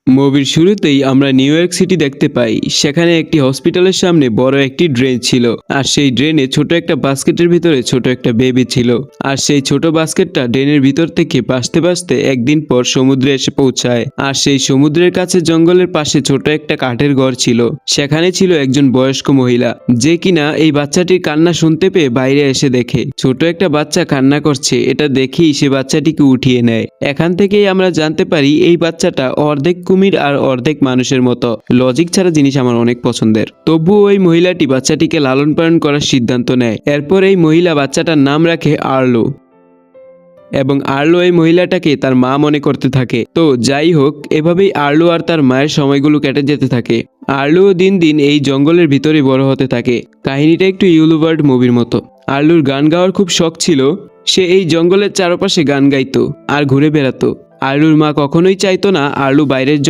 মুভির শুরুতেই আমরা নিউ ইয়র্ক সিটি দেখতে পাই। সেখানে একটি হসপিটালের সামনে বড় একটি ড্রেন ছিল, আর সেই ড্রেনে ছোট একটা বাস্কেটের ভিতরে ছোট একটা বেবি ছিল। আর সেই ছোট বাস্কেটটা ড্রেনের ভিতর থেকে ভাসতে ভাসতে একদিন পর সমুদ্রে এসে পৌঁছায়। আর সেই সমুদ্রের কাছে জঙ্গলের পাশে ছোট একটা কাঠের ঘর ছিল। সেখানে ছিল একজন বয়স্ক মহিলা, যে কিনা এই বাচ্চাটির কান্না শুনতে পেয়ে বাইরে এসে দেখে ছোট একটা বাচ্চা কান্না করছে। এটা দেখেই সে বাচ্চাটিকে উঠিয়ে নেয়। এখান থেকেই আমরা জানতে পারি এই বাচ্চাটা অর্ধেক কুমির আর অর্ধেক মানুষের মতো। লজিক ছাড়া জিনিস আমার অনেক পছন্দের। তবুও ওই মহিলাটি বাচ্চাটিকে লালন পালন করার সিদ্ধান্ত নেয়। এরপর এই মহিলা বাচ্চাটার নাম রাখে আর্লো, এবং আর্লো এই মহিলাটাকে তার মা মনে করতে থাকে। তো যাই হোক, এভাবেই আর্লো আর তার মায়ের সময়গুলো কেটে যেতে থাকে। আর্লো দিন দিন এই জঙ্গলের ভিতরে বড় হতে থাকে। কাহিনীটা একটু ইউলুবার্ড মুভির মতো। আর্লোর গান গাওয়ার খুব শখ ছিল। সে এই জঙ্গলের চারপাশে গান গাইতো আর ঘুরে বেড়াতো। আর্লোর মা কখনোই চাইতো না আর্লো বাইরের